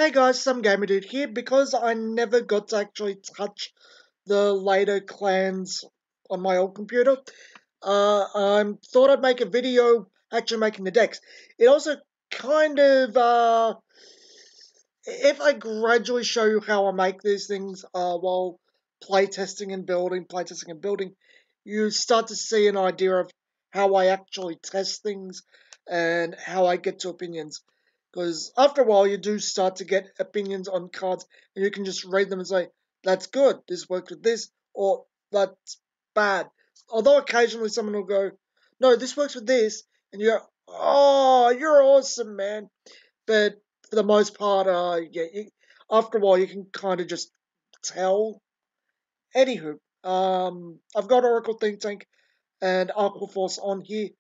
Hey guys, some gamer dude here. Because I never got to actually touch the later clans on my old computer, I thought I'd make a video actually making the decks. It also kind of, if I gradually show you how I make these things while playtesting and building, you start to see an idea of how I actually test things and how I get to opinions. Because after a while, you do start to get opinions on cards, and you can just read them and say, that's good, this works with this, or that's bad. Although occasionally someone will go, no, this works with this, and you go, oh, you're awesome, man. But for the most part, after a while, you can kind of just tell. Anywho, I've got Oracle Think Tank and Aquaforce on here.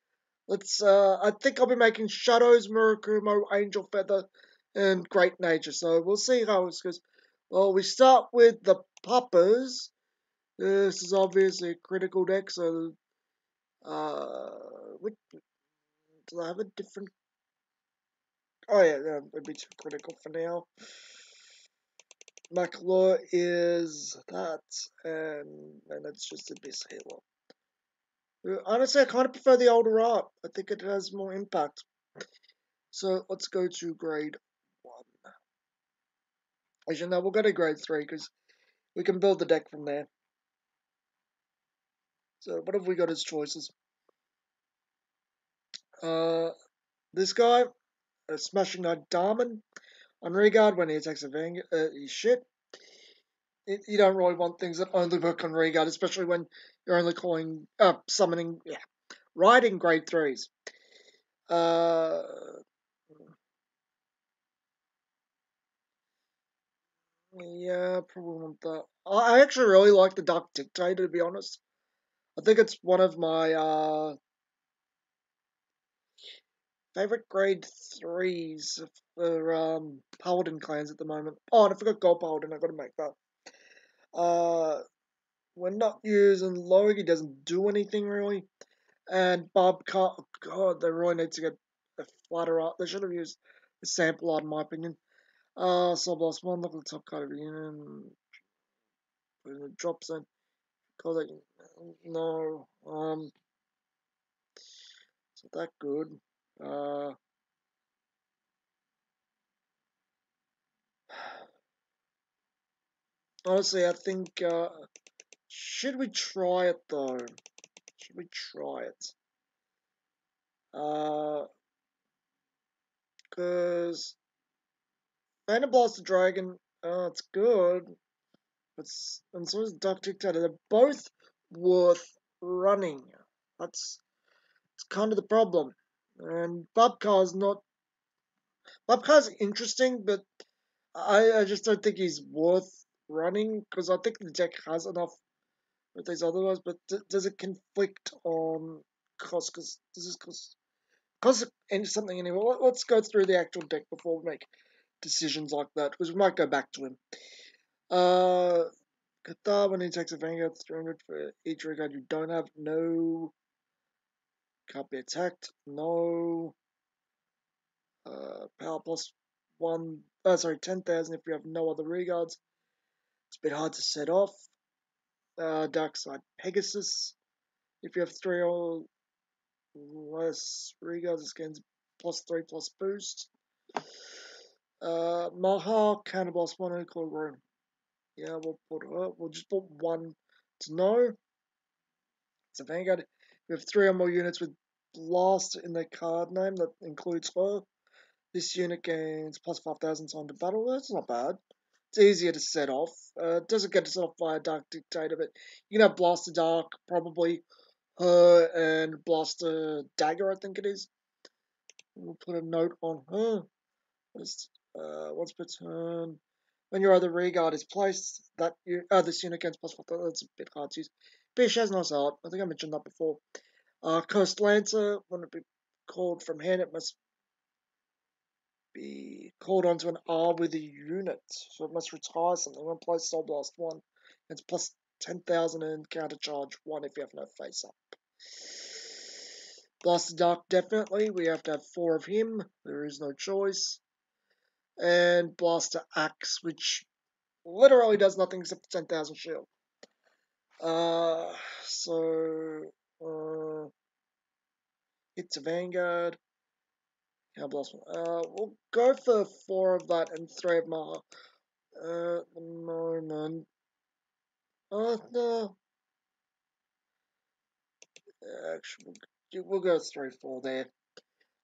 I think I'll be making Shadows, Murakumo, Angel Feather, and Great Nature. So we'll see how it goes. Well, we start with the Poppers. This is obviously a critical deck, so do I have a different? Oh yeah, it'd be too critical for now. McLaw is that, and it's just a Abyss Halo. Honestly, I kind of prefer the older art. I think it has more impact. So let's go to grade 1. Actually, no, we'll go to grade 3 because we can build the deck from there. So what have we got as choices? This guy, a Smashing Knight Darman. On Regard, when he attacks a Vanguard, he's shit. You don't really want things that only work on Regard, especially when you're only riding grade 3s. Yeah, probably want that. I actually really like the Dark Dictator, to be honest. I think it's one of my favorite grade 3s for Paladin clans at the moment. Oh, and I forgot Gold Paladin, I've got to make that. We're not using Logie, he doesn't do anything really. And Bob Car, oh god, they really need to get a flatter art. They should have used a sample art, in my opinion. Soul Blast 1, look at the top card of the union. Put in the drop zone. No, it's not that good. Honestly, I think, should we try it though? Should we try it? Because Phantom Blast the Dragon, it's good. And so is Dark Dictator. They're both worth running. It's kind of the problem. And Babkar's not. Babkar's interesting, but I just don't think he's worth running because I think the deck has enough with these other ones. But does it conflict on cost? Because does this cost something anyway? Let's go through the actual deck before we make decisions like that because we might go back to him. Qatar, when he takes a Vanguard, 300 for each regard you don't have. No. Can't be attacked. No. Power plus 10,000 if you have no other regards. It's a bit hard to set off. Dark Side Pegasus. If you have 3 or less regards, it gains +3 plus boost. Maha, Counterblast 1 and Call Room. Yeah, we'll just put 1 to know. It's a Vanguard. We have 3 or more units with Blast in their card name. That includes her. This unit gains +5,000 time to battle. That's not bad. It's easier to set off. It doesn't get to set off by a Dark Dictator, but you can have Blaster Dark, probably her and Blaster Dagger, I think it is. We'll put a note on her. Once per turn, when your other Regard is placed, this unit gains +5,000. That's a bit hard to use. Bish has nice art. I think I mentioned that before. Cursed Lancer, when it be called from hand, it must be called onto an R with a unit. So it must retire something. When plays Soul Blast 1, it's plus 10,000 and counter charge 1 if you have no face up. Blaster Dark, definitely. We have to have 4 of him. There is no choice. and Blaster Axe, which literally does nothing except 10,000 shield. Uh, so, hit to Vanguard. Blast. We'll go for 4 of that and 3 of Maha. At the moment. No. Actually, we'll go 3-4 there.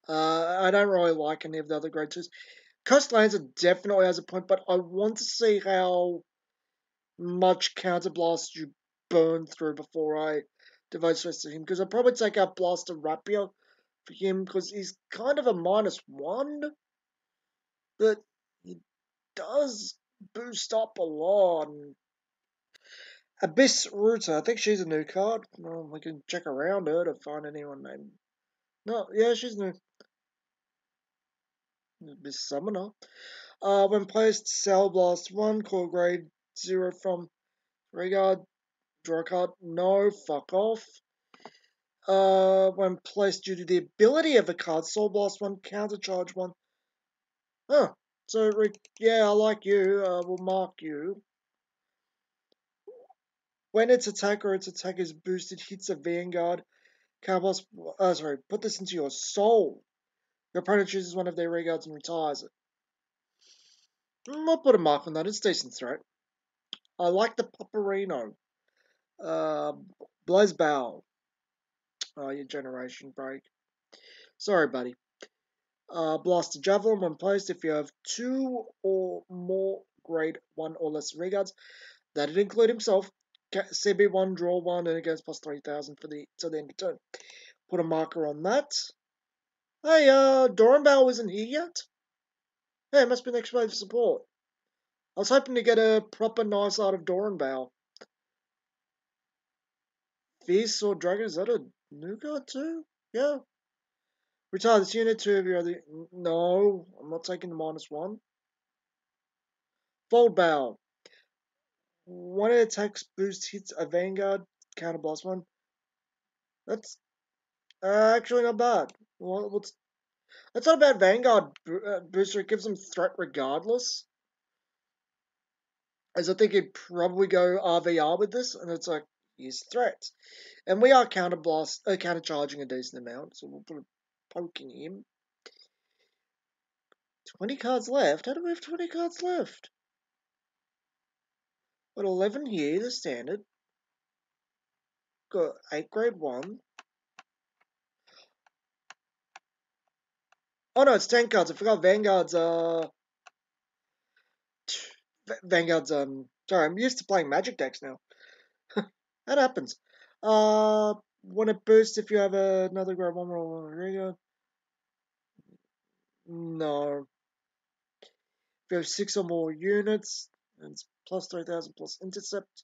I don't really like any of the other grade 2s. Coast Lancer definitely has a point, but I want to see how much counterblast you burn through before I devote stress to him. Because I'll probably take out Blaster Rapier for him, because he's kind of a -1, but he does boost up a lot. And Abyss Router, I think she's a new card. Well, we can check around her to find anyone named. No, yeah, she's new. Abyss Summoner. When placed, Cell Blast 1, core grade 0 from Regard. Draw a card. No, fuck off. When placed due to the ability of a card, Soul Blast 1, Counter Charge 1. Huh. So, yeah, I like you. We'll mark you. When its attack or its attack is boosted, hits a Vanguard. Cowboss, put this into your soul. Your opponent chooses one of their regards and retires it. I'll put a mark on that. It's a decent threat. I like the Paparino. Blazbow. Oh, your generation break. Sorry, buddy. Blaster Javelin. When placed, if you have 2 or more grade 1 or less regards, that'd include himself. CB1, draw 1, and it goes plus 3,000 for till the end of turn. Put a marker on that. Hey, Doranbao isn't here yet? Hey, it must be next wave of support. I was hoping to get a proper nice out of Doranbao. Fierce or Dragon, is that a new card too? Yeah. Retire this unit, 2 of your other... No, I'm not taking the -1. Fold Bow. One of the attacks boost hits a Vanguard, counter blast 1. That's actually not bad. That's not a bad Vanguard booster. It gives them threat regardless. As I think he'd probably go RVR with this, and it's like, here's threats. And we are counter charging a decent amount, so we'll put a poke in him. 20 cards left? How do we have 20 cards left? Got 11 here, the standard. Got 8 grade 1. Oh no, it's 10 cards. I forgot Vanguard's, sorry, I'm used to playing Magic decks now. That happens. When it boosts, if you have another grade 1 roll, Vanguard. No. If you have 6 or more units, it's plus 3,000 plus intercept.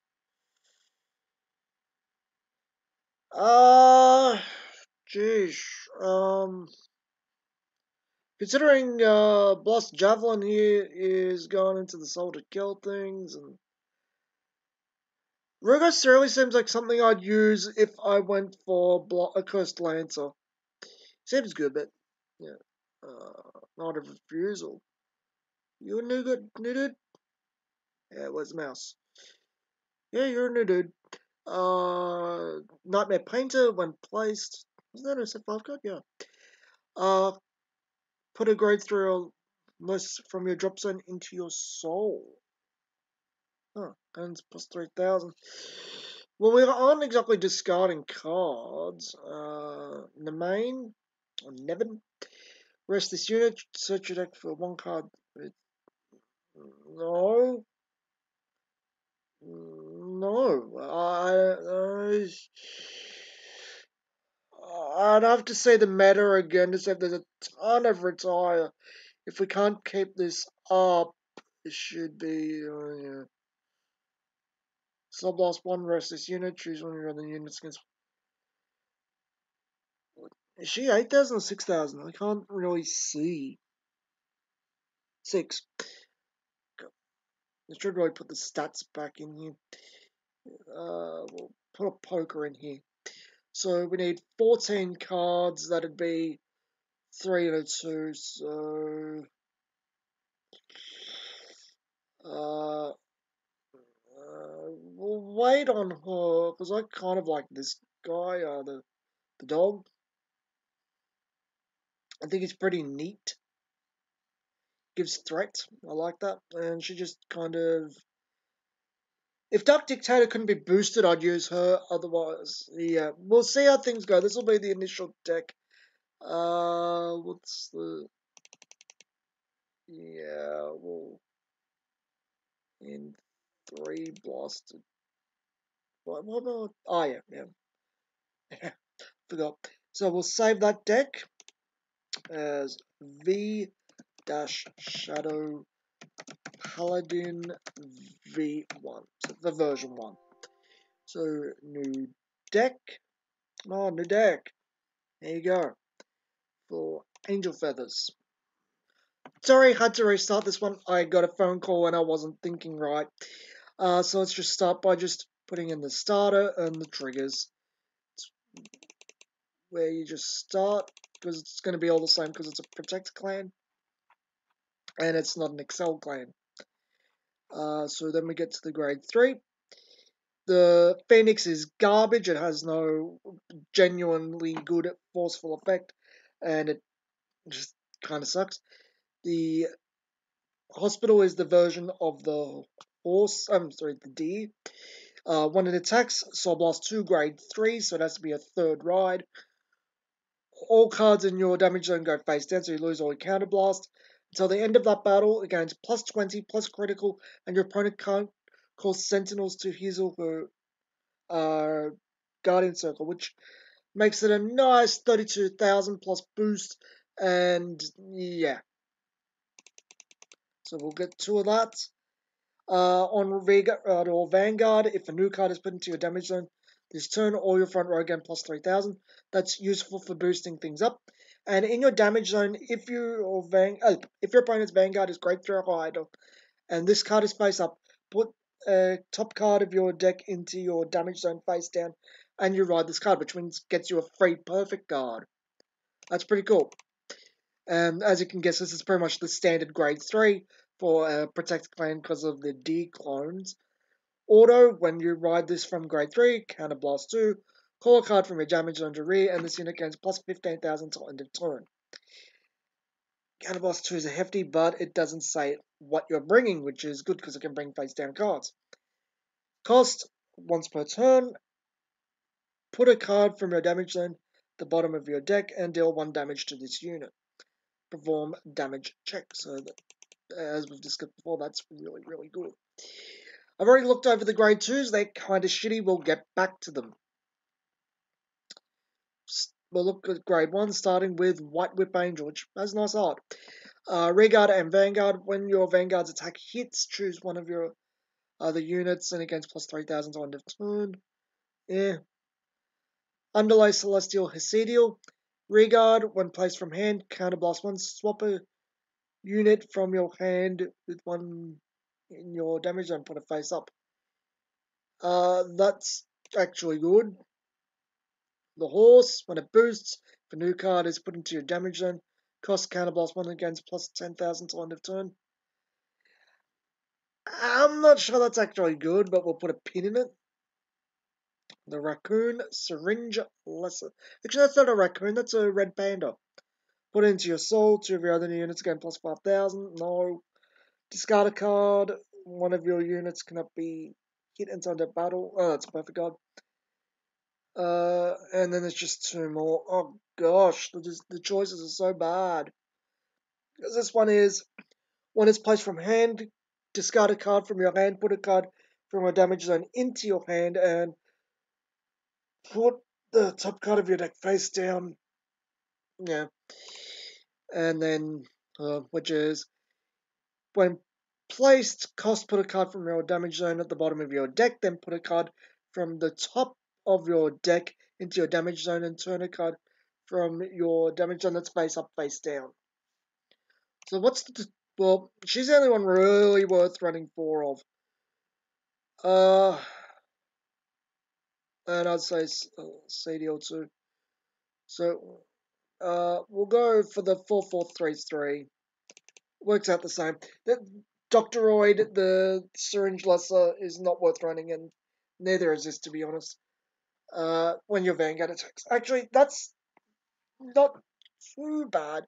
Jeez. Considering Blast Javelin here is going into the soul to kill things, and Rugo certainly seems like something I'd use if I went for a Cursed Lancer. Seems good, but yeah, not a refusal. You a new dude? Yeah, where's the mouse? Yeah, you're a new dude. Nightmare Painter when placed. Wasn't that a set 5 card? Yeah. Put a grade 3 list from your drop zone into your soul. Oh, and plus 3,000. Well, we aren't exactly discarding cards. Nemain, or Nevin. Rest this unit, search your deck for 1 card. No. No. I'd have to say the meta again to say there's a ton of retire. If we can't keep this up, it should be, yeah. Sub lost 1, rest this unit, choose one of your other units against. Is she 8,000 or 6,000? I can't really see. 6. I should really put the stats back in here. We'll put a poker in here. So we need 14 cards. That'd be 3 and a 2. So Uh, we'll wait on her because I kind of like this guy, the dog. I think he's pretty neat. Gives threat. I like that. And she just kind of. If Duck Dictator couldn't be boosted, I'd use her. Otherwise, yeah, we'll see how things go. This will be the initial deck. What's the? Yeah, well, in three blasted. What about? Oh yeah, yeah. Forgot. So we'll save that deck as V dash Shadow Paladin V1, so the version 1. So new deck. Oh, new deck. There you go. For Angel Feathers. Sorry, had to restart this one. I got a phone call and I wasn't thinking right. So let's just start by just putting in the starter and the triggers. It's where you just start, because it's going to be all the same because it's a Protect clan. And it's not an Excel clan. So then we get to the grade 3. The Phoenix is garbage. It has no genuinely good forceful effect. And it just kind of sucks. The Hospital is the version of the horse. I'm sorry, the deer. When it attacks, Soul Blast 2 grade 3, so it has to be a third ride. All cards in your damage zone go face down, so you lose all your counter blast. Until the end of that battle, it gains plus 20, plus critical, and your opponent can't call Sentinels to his or her Guardian Circle, which makes it a nice 32,000 plus boost. And yeah, so we'll get 2 of that. On Vanguard, if a new card is put into your damage zone this turn, all your front row gain plus 3,000. That's useful for boosting things up. And in your damage zone, if your opponent's Vanguard is great through a hide, and this card is face up, put a top card of your deck into your damage zone face down, and you ride this card, which means gets you a free perfect card. That's pretty cool. As you can guess, this is pretty much the standard grade 3 for Protect Clan because of the D clones. Auto, when you ride this from grade 3, Counter Blast 2, call a card from your damage zone to rear, and this unit gains plus 15,000 till end of turn. Counter Blast 2 is a hefty, but it doesn't say what you're bringing, which is good because it can bring face down cards. Cost, once per turn, put a card from your damage zone at the bottom of your deck and deal 1 damage to this unit. Perform damage check. So that, as we've discussed before, that's really, really good. I've already looked over the grade 2s. They're kind of shitty. We'll get back to them. We'll look at grade 1, starting with White Whip Angel, which has nice art. Rearguard and Vanguard. When your Vanguard's attack hits, choose one of your other units and it gains plus 3,000 to end of turn. Yeah. Underlay Celestial Hesidial. Rearguard, when placed from hand, counterblast 1. Swap a unit from your hand with 1 in your damage zone, put it face up. That's actually good. The Horse, when it boosts, if a new card is put into your damage zone, cost counterblast 1 against plus 10,000 till end of turn. I'm not sure that's actually good, but we'll put a pin in it. The Raccoon Syringe Lesser. Actually, that's not a raccoon, that's a red panda. Put it into your soul, 2 of your other units gain plus 5,000. No. Discard a card. One of your units cannot be hit inside the battle. Oh, that's a perfect card. And then there's just 2 more. Oh gosh, the choices are so bad. Because this one is, when it's placed from hand, discard a card from your hand, put a card from a damage zone into your hand, and put the top card of your deck face down. Yeah. And then, which is, when placed, put a card from your damage zone at the bottom of your deck, then put a card from the top of your deck into your damage zone and turn a card from your damage zone that's face up, face down. So what's the... Well, she's the only one really worth running 4 of. And I'd say CDL2. So, we'll go for the 4-4-3-3. Works out the same. Doctoroid, the syringe lesser, is not worth running, and neither is this, to be honest. When your Vanguard attacks. Actually, that's not too bad.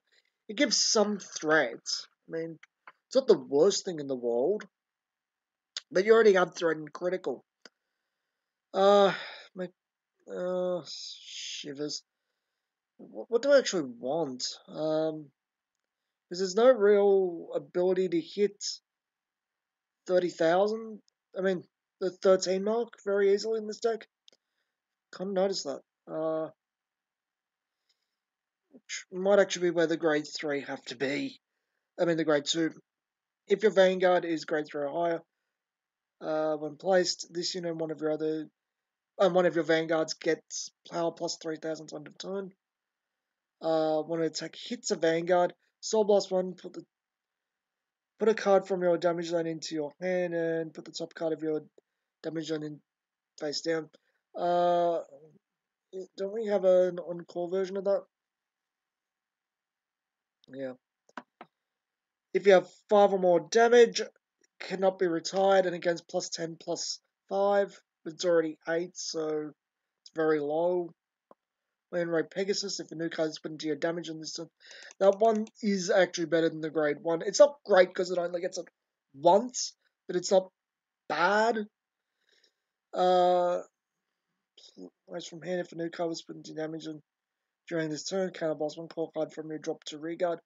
It gives some threat. I mean, it's not the worst thing in the world, but you already have threat and critical. My shivers. What do I actually want? Because there's no real ability to hit 30,000. I mean, the 13 mark very easily in this deck. Can't notice that. Might actually be where the grade 3 have to be. I mean, the grade 2. If your Vanguard is grade 3 or higher, when placed, this unit and one of your Vanguards gets power plus 3,000 on the turn. When an attack hits a Vanguard, Soul Blast 1, put a card from your damage zone into your hand and put the top card of your damage zone in face down. Don't we have an on-call version of that? Yeah. If you have 5 or more damage, cannot be retired, and against plus 10, plus 5, it's already 8, so it's very low. Land Ray Pegasus, if a new card is put into your damage on this turn, that one is actually better than the grade 1. It's not great because it only gets it once, but it's not bad. Place from hand, if a new card was put into damage during this turn, counterblast 1 call card from your drop to regard.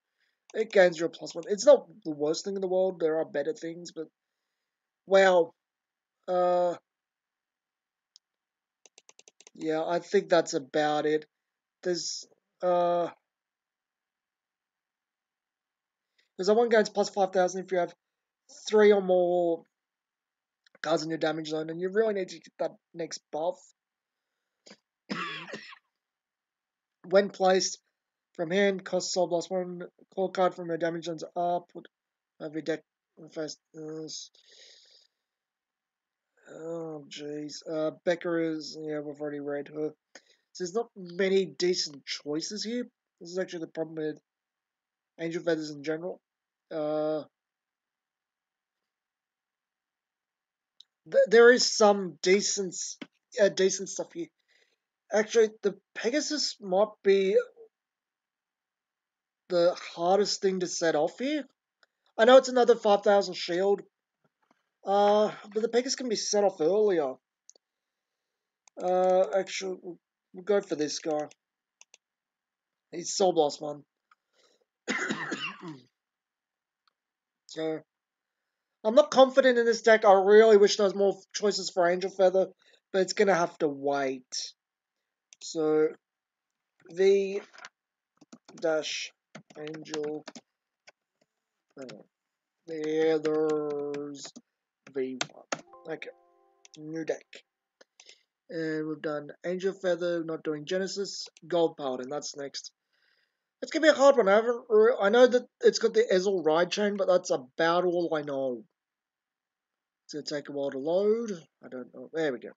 It gains your +1. It's not the worst thing in the world. There are better things, but wow. Yeah, I think that's about it. There's that one gains plus 5,000 if you have 3 or more cards in your damage zone, and you really need to get that next buff. When placed from hand, costs Soul Blast 1, call card from your damage zones are put over your deck first. Oh, jeez. Becca is, yeah, we've already read her. So there's not many decent choices here. This is actually the problem with Angel Feathers in general. There is some decent stuff here. Actually, the Pegasus might be the hardest thing to set off here. I know it's another 5,000 shield, but the Pegasus can be set off earlier. Actually, we'll go for this guy. He's Soul Blast 1. So, I'm not confident in this deck. I really wish there was more choices for Angel Feather, but it's going to have to wait. So, V dash Angel Feathers V1. Okay, new deck. And we've done Angel Feather, not doing Genesis, Gold Paladin, that's next. It's gonna be a hard one. I know that it's got the Ezel ride chain, but that's about all I know. It's gonna take a while to load. I don't know. There we go.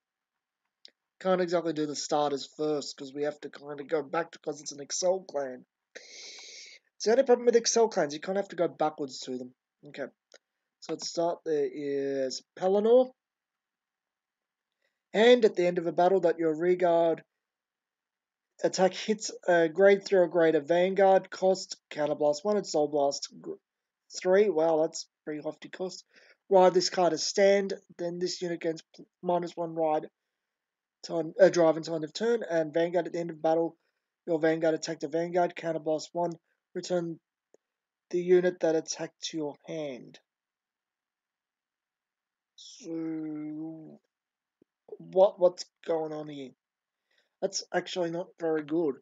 Can't exactly do the starters first because we have to kind of go back because it's an Excel clan. It's the only problem with Excel clans. You kind of have to go backwards to them. Okay. So let's start. There is Pelennor. And at the end of a battle that your Regard attack hits a grade 3 or greater Vanguard, cost Counterblast 1 and Soul Blast 3. Wow, that's pretty lofty cost. Ride this card as stand, then this unit gains -1 ride time, drive until end of turn, and Vanguard at the end of battle, your Vanguard attacked a Vanguard, Counterblast 1, return the unit that attacked your hand. So, what's going on here? That's actually not very good.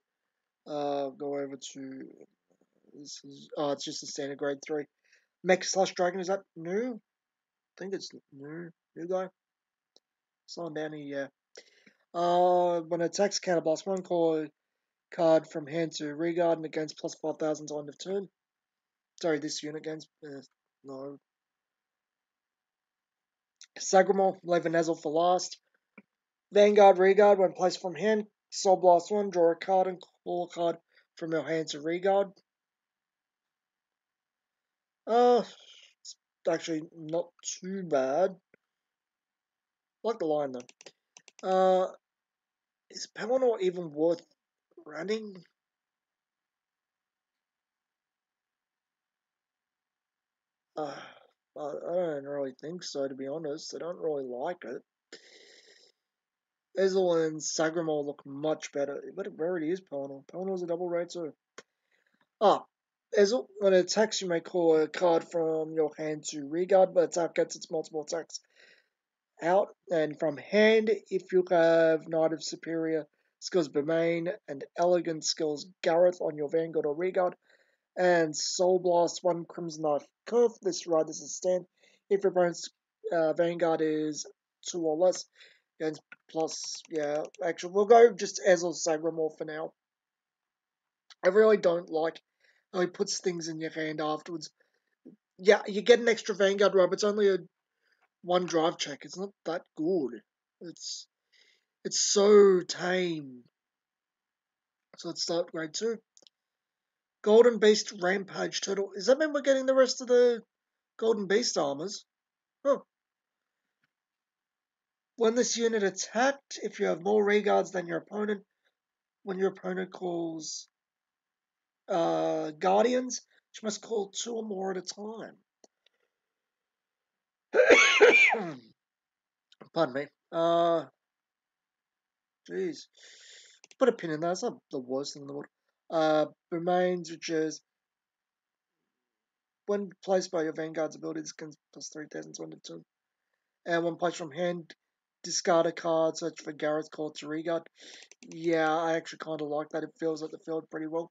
Go over to this is it's just a standard grade 3. Mech slash Dragon, is that new? I think it's new. New guy. Slowing down here, yeah. When it attacks Counterblast 1, call a card from hand to regard and it gains plus 5,000 to end of turn. Sorry, this unit gains no. Sagramore, leave an Ezel for last. Vanguard Regard, when placed from hand, Soul Blast 1, draw a card and call a card from your hand to Regard. actually not too bad. I like the line though. Is Pelennor even worth running? I don't really think so, to be honest. I don't really like it. Ezel and Sagramore look much better. But it rarely is Pelennor. Pellennor's a double rate too. Ah, Ezel, when it attacks, you may call a card from your hand to regard, but attack gets its multiple attacks out. And from hand, if you have Knight of Superior skills Bermain and Elegant skills Gareth on your Vanguard or Regard, and Soul Blast 1 Crimson Knife Curve, this ride is a stand. If your opponent's Vanguard is 2 or less, against plus, yeah, actually, we'll go just Ezel Sagramore for now. I really don't like how he puts things in your hand afterwards. Yeah, you get an extra Vanguard ride, but it's only a 1 drive check. It's not that good. It's so tame. So let's start grade 2. Golden Beast Rampage Turtle. Does that mean we're getting the rest of the Golden Beast armors? Huh. When this unit attacked, if you have more regards than your opponent, when your opponent calls Guardians, you must call 2 or more at a time. Pardon me. Jeez. Put a pin in that. It's not the worst thing in the world. Remains, which is when placed by your Vanguard's abilities, can plus 3,000 to end of turn. And when placed from hand, discard a card, search for Gareth, call it to regard. Yeah, I actually kind of like that. It fills out the field pretty well.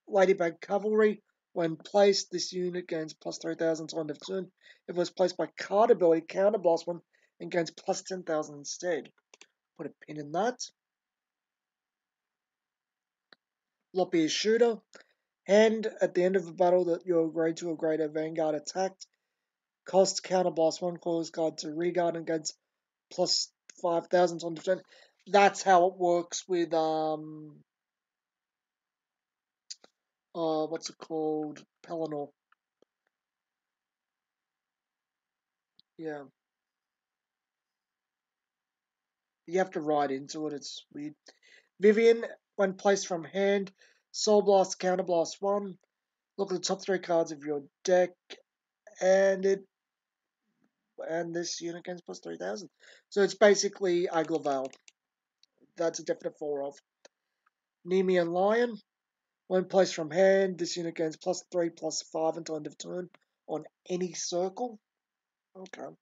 Ladybug Cavalry. When placed, this unit gains plus 3,000 to end of turn. If it was placed by card ability, counterblast 1 and gains plus 10,000 instead. Put a pin in that. Loppier Shooter. Hand at the end of a battle that your grade 2 or greater Vanguard attacked. Cost counterblast 1, cause guard to regard and gains plus 5,000 on defense. That's how it works with what's it called? Pelennor. Yeah. You have to ride into it, it's weird. Vivian, when placed from hand, Soul Blast, Counterblast 1. Look at the top 3 cards of your deck, and this unit gains plus 3,000. So it's basically Aglavale. That's a definite 4 of. Nemean Lion, when placed from hand, this unit gains plus 3, plus 5 until end of turn on any circle. Okay.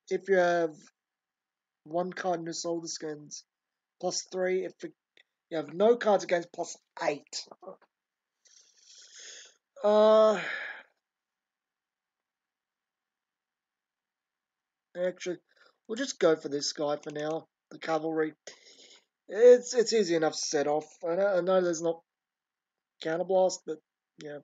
If you have 1 card in your soul, this gains plus 3. If you have no cards, it gains plus 8. Actually, we'll just go for this guy for now. The Cavalry. It's easy enough to set off. I know there's not Counterblast, but yeah.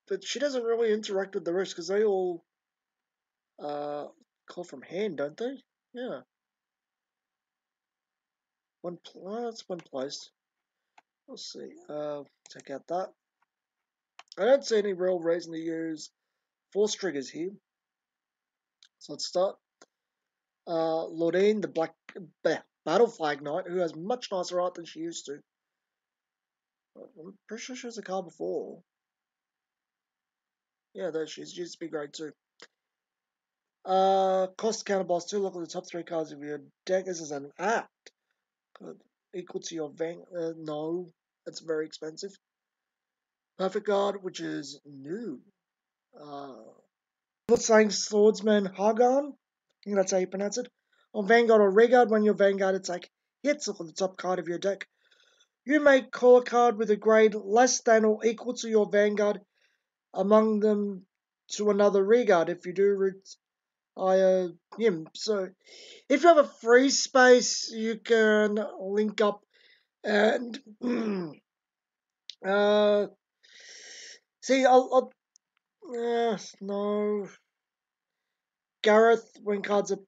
But she doesn't really interact with the rest because they all call from hand, don't they? Yeah. That's one place. Let's see. Check out that. I don't see any real reason to use force triggers here. So let's start. Lordine, the Black Battle Flag Knight, who has much nicer art than she used to. I'm pretty sure she was a card before. Yeah, there she is. She used to be grade 2. Cost counterblast 2. Look at the top 3 cards of your deck. This is an act. Good. Equal to your no, that's very expensive. Perfect Guard, which is new. Saying Swordsman Hagan. I think that's how you pronounce it. On Vanguard or Regard, when your Vanguard attack hits, look at the top card of your deck. You may call a card with a grade less than or equal to your Vanguard among them to another Regard. If you do, retire him. So, if you have a free space, you can link up and see. No. Gareth, when cards are.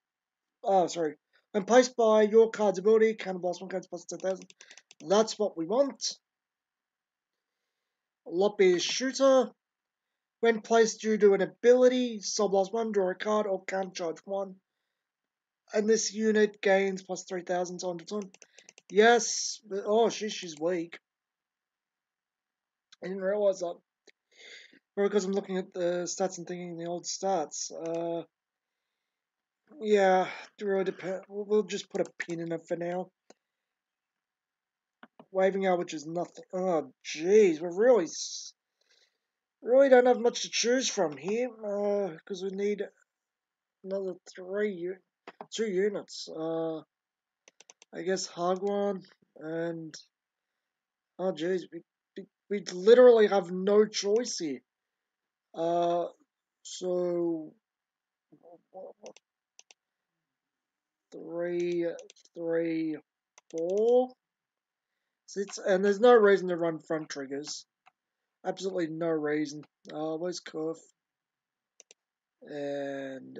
Oh, sorry. When placed by your card's ability, counterblast 1 cards plus 10,000. That's what we want. Lobbyist Shooter. When placed due to an ability, Soul Blast 1, draw a card, or countercharge 1. And this unit gains plus 3,000 on the turn. Yes. Oh, she's weak. I didn't realize that. Or because I'm looking at the stats and thinking the old stats. Yeah, it really depends. We'll just put a pin in it for now. Waving out, which is nothing. Oh, jeez, we really don't have much to choose from here. Because we need another 2 units. I guess Hagwan and oh, jeez, we literally have no choice here. So 3, 3, 4. And there's no reason to run front triggers. Absolutely no reason. Where's Curve? And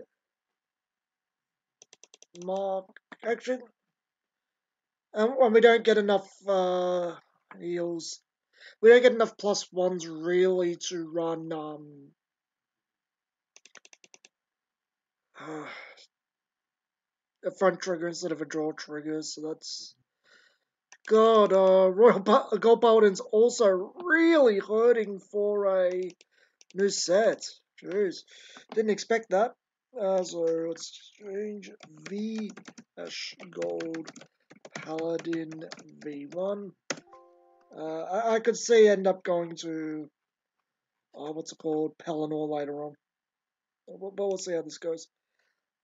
Mark. Actually, and we don't get enough heals. We don't get enough +1s really to run a front trigger instead of a draw trigger. So that's God. Gold Paladin's also really hurting for a new set. Jeez, didn't expect that. So let's change V Gold Paladin V1. I could see end up going to what's it called, Pelennor later on. But we'll see how this goes.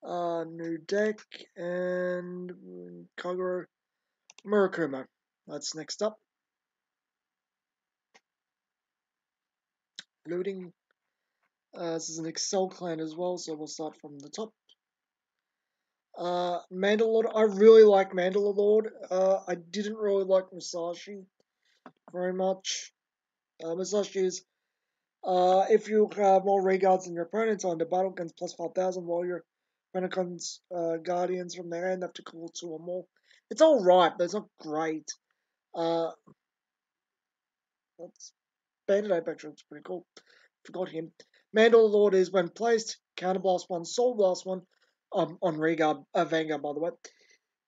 New deck and Kagura Murakumo. That's next up. Looting. This is an Excel clan as well, so we'll start from the top. Mandalore. I really like Mandalore. I didn't really like Musashi very much. Musashi is if you have more regards than your opponents on the battle guns plus 5,000 while your opponent's guardians from their hand have to call 2 or more. It's alright, but it's not great. That's Bandit Ape actually looks pretty cool. Forgot him. Mandalore is when placed, counterblast 1, soul blast 1 on Vanguard by the way.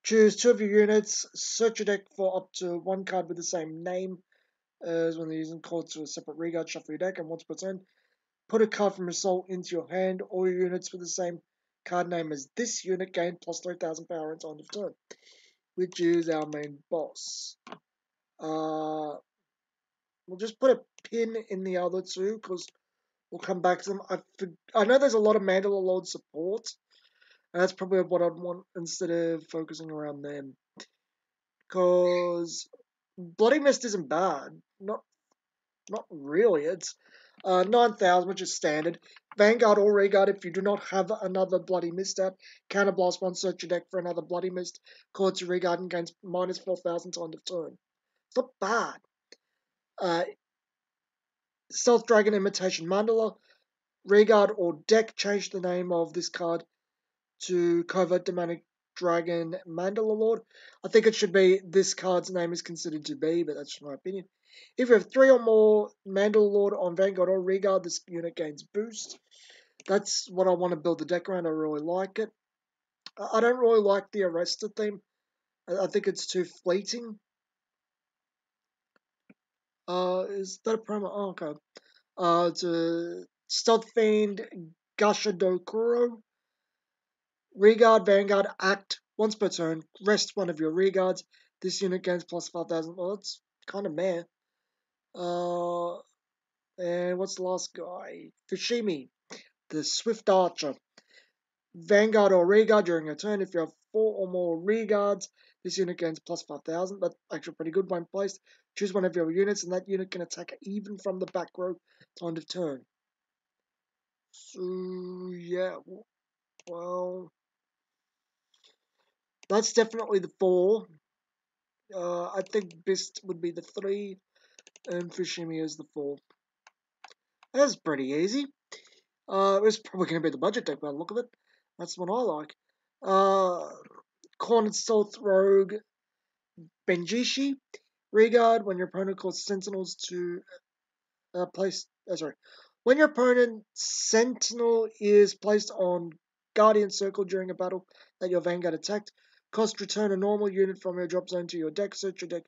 Choose 2 of your units, search your deck for up to 1 card with the same name as when they're using cards to a separate regard, shuffle your deck, and once per turn, put a card from your soul into your hand. All your units with the same card name as this unit gain plus 3,000 power until end of turn, which is our main boss. We'll just put a pin in the other 2 because we'll come back to them. I know there's a lot of Mandalore Lord support, and that's probably what I'd want instead of focusing around them. Because Bloody Mist isn't bad. Not really. It's 9,000, which is standard. Vanguard or Regard, if you do not have another Bloody Mist out, counterblast 1, search your deck for another Bloody Mist, call it to Regard and gains minus 4,000 to end of turn. It's not bad. Stealth Dragon Imitation Mandala, Regard or deck, change the name of this card to Covert Demonic Dragon Mandala Lord. I think it should be this card's name is considered to be, but that's my opinion. If you have 3 or more Mandala Lord on Vanguard or Regard, this unit gains boost. That's what I want to build the deck around. I really like it. I don't really like the Arrested theme. I think it's too fleeting. Is that a promo? Oh, okay. It's a Stealth Fiend Gashadokuro. Regard, Vanguard, act once per turn. Rest 1 of your Regards. This unit gains plus 5,000. Well, that's kind of meh. And what's the last guy? Fushimi, the Swift Archer. Vanguard or Regard during your turn. If you have 4 or more Regards, this unit gains plus 5,000. That's actually pretty good when placed. Choose 1 of your units, and that unit can attack even from the back row to end of turn. So, yeah. Well, that's definitely the 4. I think Bist would be the 3, and Fushimi is the 4. That's pretty easy. It's probably going to be the budget deck by the look of it. That's what I like. Cornered Stealth Rogue Benjishi. Reguard, when your opponent calls Sentinels to when your opponent's Sentinel is placed on Guardian Circle during a battle that your Vanguard attacked, return a normal unit from your drop zone to your deck. Search your deck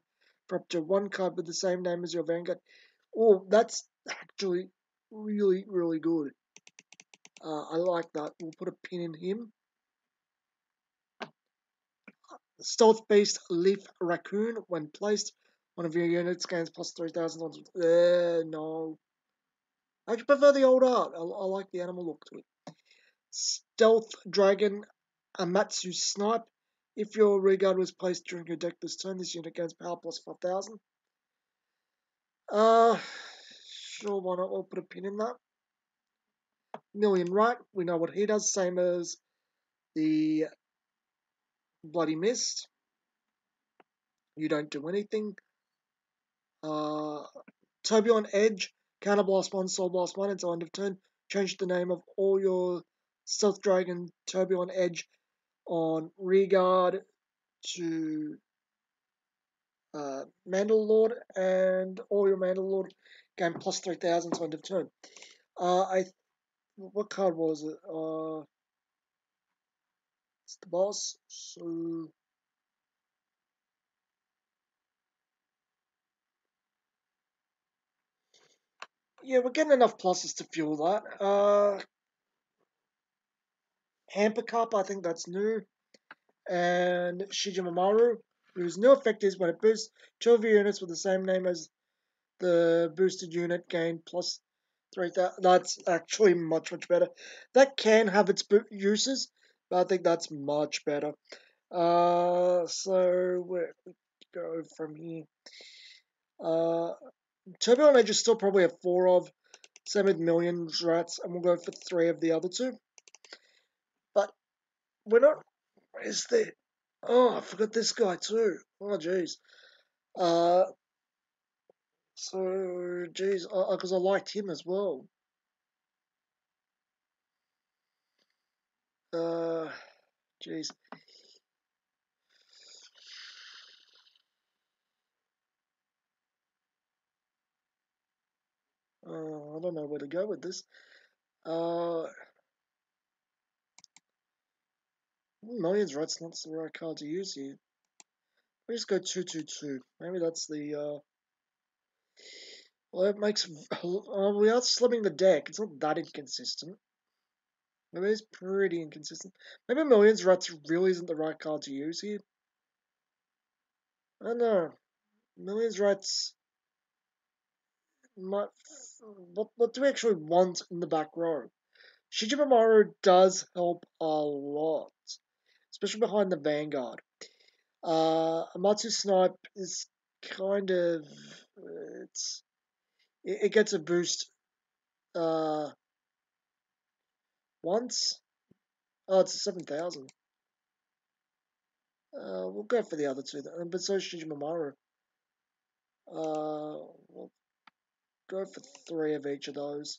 for up to one card with the same name as your Vanguard. Oh, that's actually really, really good. I like that. We'll put a pin in him. Stealth Beast Leaf Raccoon. When placed, one of your units gains plus 3,000. No. I prefer the old art. I like the animal look to it. Stealth Dragon Amatsu Snipe. If your Reguard was placed during your deck this turn, this unit gains power plus 5,000. Sure, why not? We'll put a pin in that. Million Right. We know what he does. Same as the Bloody Mist. You don't do anything. Turbulent Edge. Counterblast 1, Soul Blast 1 until end of turn. Change the name of all your Stealth Dragon Turbulent Edge on Reguard to Mandalord, and all your Mandalord gain plus 3,000 to end of turn. What card was it? It's the boss. So yeah, we're getting enough pluses to fuel that. Hamper Cup, I think that's new. And Shijimamaru, whose new effect is when it boosts 2 of your units with the same name as the boosted unit, gain plus 3,000. That's actually much, much better. That can have its uses, but I think that's much better. So where we go from here? Turbulent Edge is still probably a 4 of. Same with Millions Rats, and we'll go for 3 of the other 2. But we're not. Is there? Oh, I forgot this guy too. Oh, jeez. So, jeez, because I liked him as well. Jeez. I don't know where to go with this. Millions Rat's not the right card to use here. We just go 2/2/2. Maybe that's the. Well, it makes. We are slimming the deck. It's not that inconsistent. Maybe it's pretty inconsistent. Maybe Millions Rats really isn't the right card to use here. I don't know. Millions Rats might. What do we actually want in the back row? Shijimamaru does help a lot, especially behind the Vanguard. Amatsu Snipe is kind of it gets a boost once. Oh, it's 7,000. We'll go for the other 2, but so is Shijimamaru. We'll go for 3 of each of those.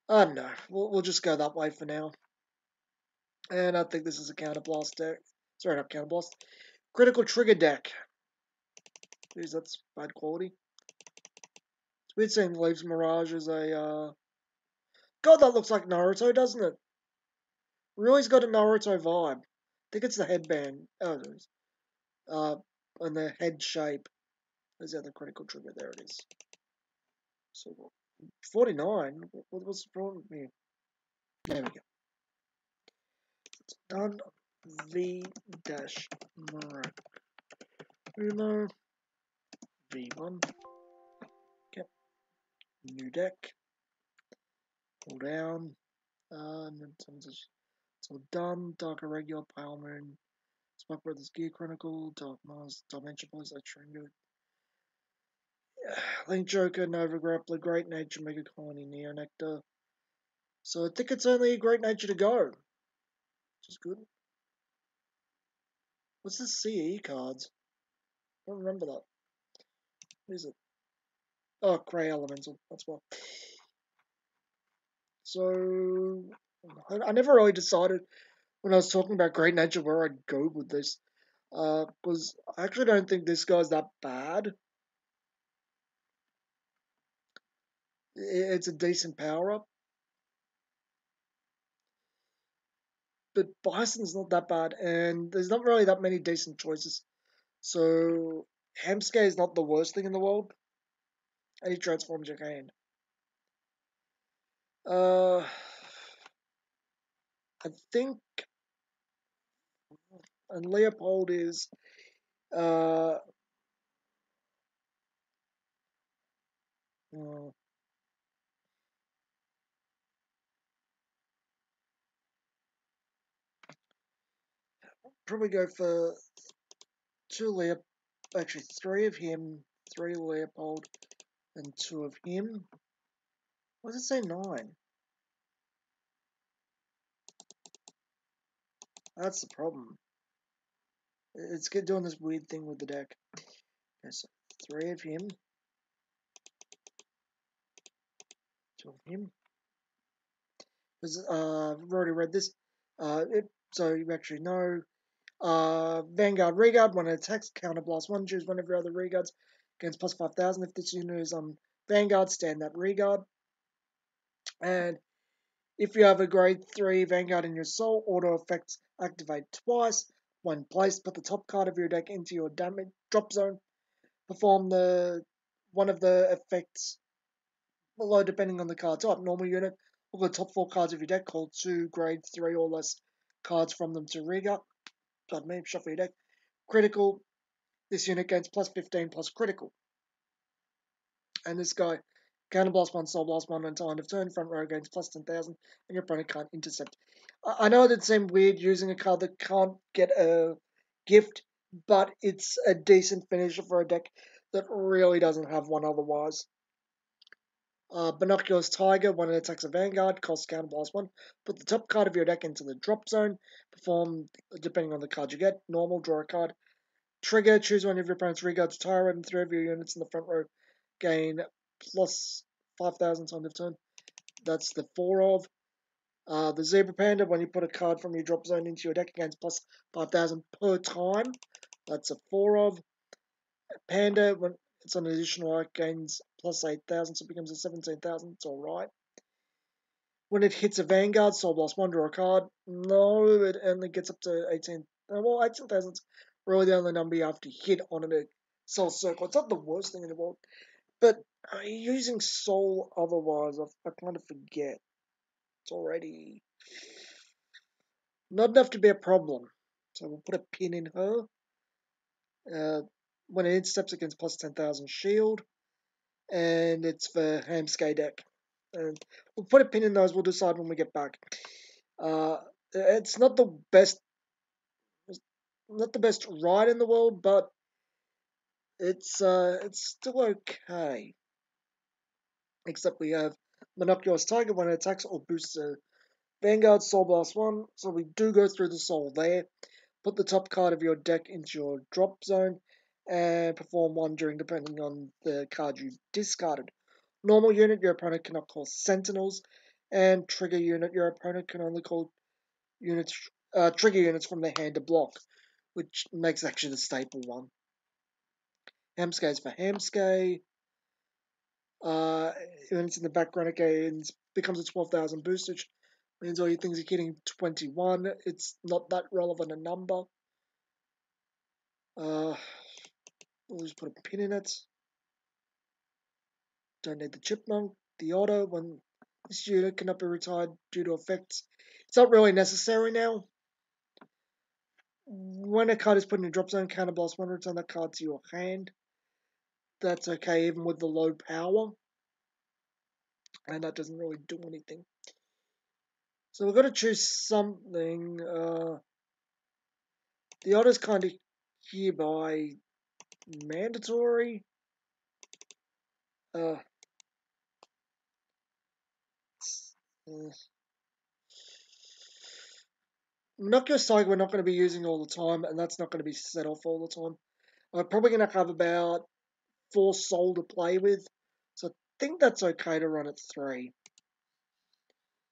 I don't know. We'll just go that way for now. And I think this is a counterblast deck. Sorry, not counterblast. Critical trigger deck. Jeez, that's bad quality. It's weird seeing Leaves Mirage as a God, that looks like Naruto, doesn't it? Really's got a Naruto vibe. I think it's the headband. Oh, it is. And the head shape. There's the other critical trigger. There it is. So 49. What's the problem here? There we go. It's done. V dash Uno V1. Yep. New deck. Pull down. And then it's all done. Dark Irregular, Pale Moon, Spark Brothers Gear Chronicle, Dark Mars, Dimension Boys, Atringo, Link Joker, Nova Grappler, Great Nature, Mega Colony, Neo Nectar. So I think it's only Great Nature to go, which is good. What's the CE cards? I don't remember that. What is it? Oh, Grey Elemental. That's why. So I never really decided when I was talking about Great Nature, where I'd go with this. Because I actually don't think this guy's that bad. It's a decent power up, but Bison's not that bad, and there's not really that many decent choices. So Hamsky is not the worst thing in the world, and he transforms your hand. I think, and Leopold is uh, uh, probably go for two Leopold, actually three of him, three Leopold, and two of him. What does it say 9? That's the problem. It's doing this weird thing with the deck. Okay, so 3 of him, 2 of him. Because I've already read this. So you actually know. Vanguard Regard, when it attacks, counterblast 1, choose one of your other Regards against plus 5,000. If this unit is on Vanguard, stand that Regard. And if you have a grade 3 Vanguard in your soul, auto effects activate twice. When placed, put the top card of your deck into your damage drop zone. Perform one of the effects below depending on the card type. Normal unit, look at the top 4 cards of your deck, call 2 grade 3 or less cards from them to Regard. Pardon me, shuffle your deck. Critical, this unit gains plus 15 plus critical. And this guy, counterblast 1, soul blast 1 until end of turn, front row gains plus 10,000, and your opponent can't intercept. I know that seemed weird using a card that can't get a gift, but it's a decent finisher for a deck that really doesn't have one otherwise. Binoculars Tiger, when it attacks a Vanguard, costs counterblast 1. Put the top card of your deck into the drop zone. Perform, depending on the card you get, normal, draw a card. Trigger, choose one of your opponent's Regards Tyrant, and 3 of your units in the front row gain plus 5,000 to end of turn. That's the 4 of. The Zebra Panda, when you put a card from your drop zone into your deck, gains plus 5,000 per time. That's a 4 of. Panda, when it's on an additional arc, gains plus 8,000, so it becomes a 17,000. It's alright. When it hits a Vanguard, Soul Blast 1, draw a card. No, it only gets up to 18. Well, 18,000 is really the only number you have to hit on a Soul Circle. It's not the worst thing in the world. But using Soul otherwise, I kind of forget. It's already not enough to be a problem. So we'll put a pin in her. When it steps against plus 10,000 shield. And it's for Hamsky deck. And we'll put a pin in those. We'll decide when we get back. It's not the best ride in the world, but it's still okay. Except we have Monoculous Tiger when it attacks or boosts a Vanguard Soul Blast 1, so we do go through the soul there. Put the top card of your deck into your drop zone and perform 1 during depending on the card you discarded. Normal unit, your opponent cannot call Sentinels, and trigger unit, your opponent can only call trigger units from their hand to block, which makes actually the staple one. Hamsky is for Hamsky. When it's in the background, it becomes a 12,000 boostage. Means all your things are getting 21. It's not that relevant a number. We'll just put a pin in it. Don't need the chipmunk. The auto, when this unit cannot be retired due to effects. It's not really necessary now. When a card is put in a drop zone, counterblast 1, return that card to your hand. That's okay even with the low power. And that doesn't really do anything. So we've got to choose something. The auto's kind of hereby mandatory. Uh, Monocular Tiger we're not going to be using all the time, and that's not going to be set off all the time. I'm probably going to have about 4 soul to play with, so I think that's okay to run at 3.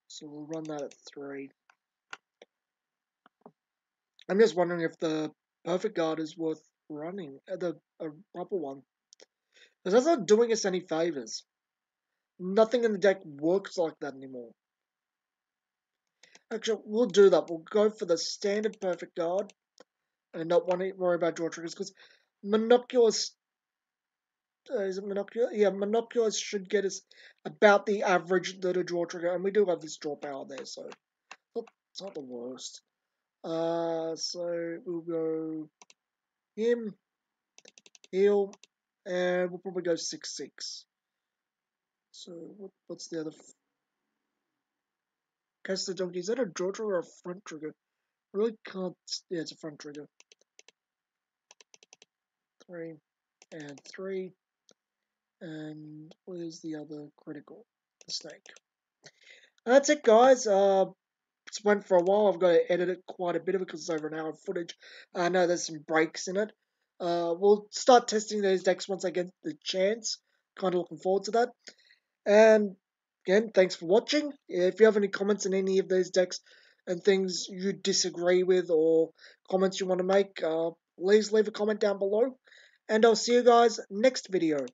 So we'll run that at 3. I'm just wondering if the Perfect Guard is worth running, the proper one. Because that's not doing us any favors. Nothing in the deck works like that anymore. Actually, we'll do that. We'll go for the standard Perfect Guard and not worry about draw triggers, because Monoculus, is it Monoculus? Yeah, Monoculus should get us about the average that a draw trigger, and we do have this draw power there, so it's not the worst. So we'll go him, heal, and we'll probably go 6/6. So what's the other? Catch the Donkey. Is that a draw trigger or a front trigger? I really can't. Yeah, it's a front trigger. 3 and 3. And where's the other critical? The snake. And that's it, guys. It's went for a while. I've got to edit it quite a bit of it because it's over an hour of footage. I know there's some breaks in it. We'll start testing those decks once I get the chance. Kind of looking forward to that. And again, thanks for watching. If you have any comments on any of those decks and things you disagree with or comments you want to make, please leave a comment down below. And I'll see you guys next video.